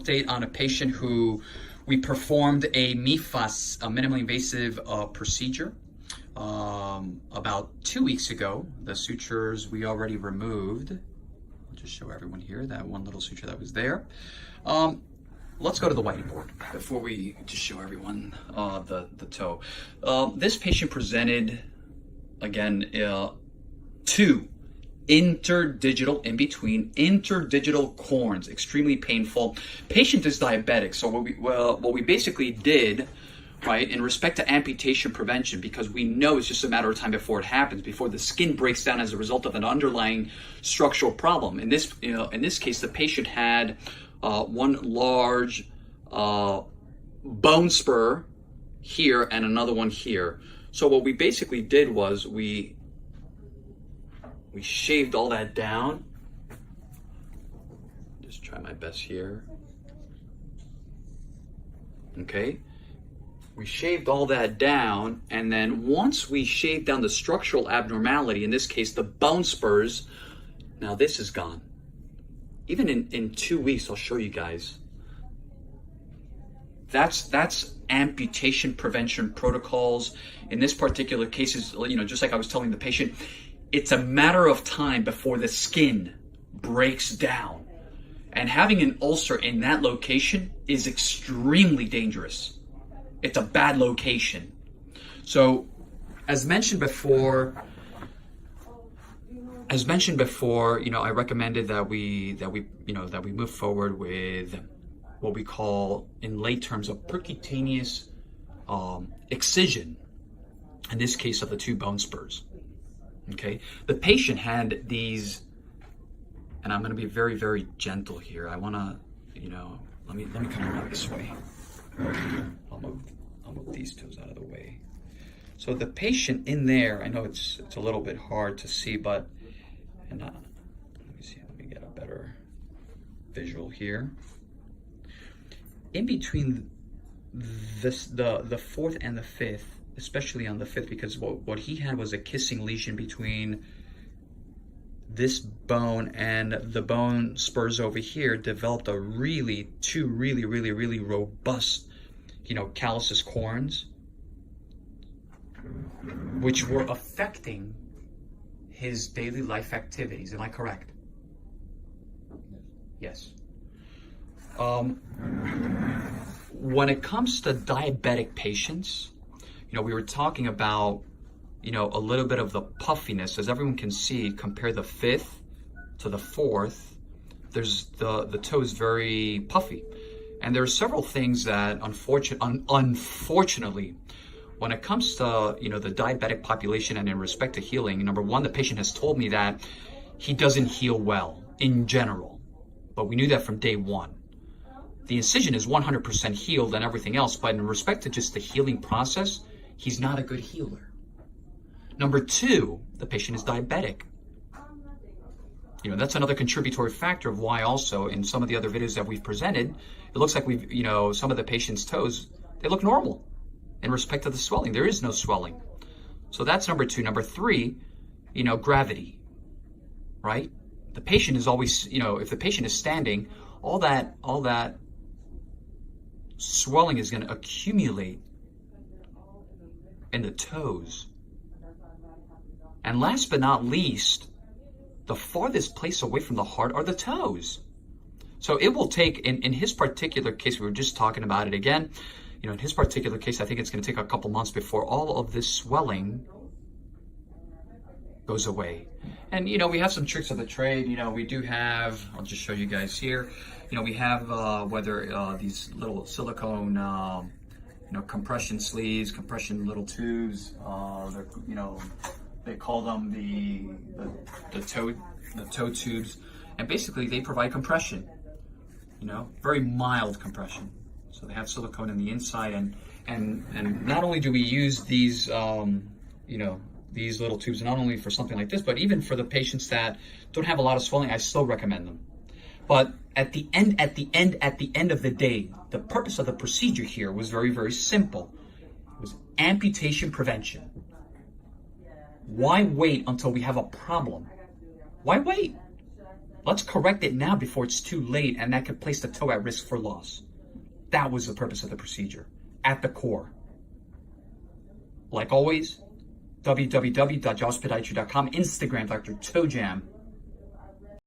update on a patient who we performed a MIFAS, a minimally invasive procedure, about 2 weeks ago. The sutures we already removed. I'll just show everyone here that one little suture that was there. Let's go to the whiteboard before we just show everyone the toe. This patient presented, again, two interdigital, in between interdigital corns, extremely painful. Patient is diabetic, so what we basically did, right, in respect to amputation prevention, because we know it's just a matter of time before it happens, before the skin breaks down as a result of an underlying structural problem. In this case, the patient had one large bone spur here and another one here. So what we basically did was we shaved all that down. Just try my best here. Okay. We shaved all that down, and then once we shaved down the structural abnormality, in this case the bone spurs, now this is gone. Even in 2 weeks, I'll show you guys. That's amputation prevention protocols. In this particular case, is, just like I was telling the patient, it's a matter of time before the skin breaks down. And having an ulcer in that location is extremely dangerous. It's a bad location. So, as mentioned before, I recommended that we move forward with what we call, in lay terms, a percutaneous excision. In this case, of the two bone spurs. Okay, the patient had these, and I'm going to be very, very gentle here. I want to, let me come around this way. I'll move these toes out of the way. So the patient in there, I know it's a little bit hard to see, but let me get a better visual here. In between the fourth and the fifth, especially on the fifth, because what he had was a kissing lesion between this bone and the bone spurs over here, developed two really robust, calluses corns, which were affecting his daily life activities. Am I correct? Yes. When it comes to diabetic patients, we were talking about, a little bit of the puffiness. As everyone can see, compare the fifth to the fourth, there's the toe is very puffy. And there are several things that, unfortunately, when it comes to, the diabetic population and in respect to healing, number one, the patient has told me that he doesn't heal well in general. But we knew that from day one. The incision is 100% healed and everything else, but in respect to just the healing process, he's not a good healer. Number two, the patient is diabetic. That's another contributory factor of why also in some of the other videos that we've presented, it looks like some of the patient's toes, they look normal in respect to the swelling. There is no swelling. So that's number two. Number three, gravity, right? The patient is always, if the patient is standing, all that swelling is going to accumulate in the toes. And last but not least, the farthest place away from the heart are the toes. So it will take, in his particular case, we were just talking about it again, in his particular case, I think it's going to take a couple months before all of this swelling goes away. And, we have some tricks of the trade. We do have, I'll just show you guys here, we have whether these little silicone, compression sleeves, compression little tubes, they're, they call them the toe tubes, and basically they provide compression, very mild compression. So they have silicone in the inside, and not only do we use these, these little tubes, not only for something like this, but even for the patients that don't have a lot of swelling, I still recommend them. But at the end of the day, the purpose of the procedure here was very, very simple. It was amputation prevention. Why wait until we have a problem? Why wait? Let's correct it now before it's too late, and that could place the toe at risk for loss. That was the purpose of the procedure, at the core. Like always, www.jawspodiatry.com, Instagram, Dr. Toe Jam.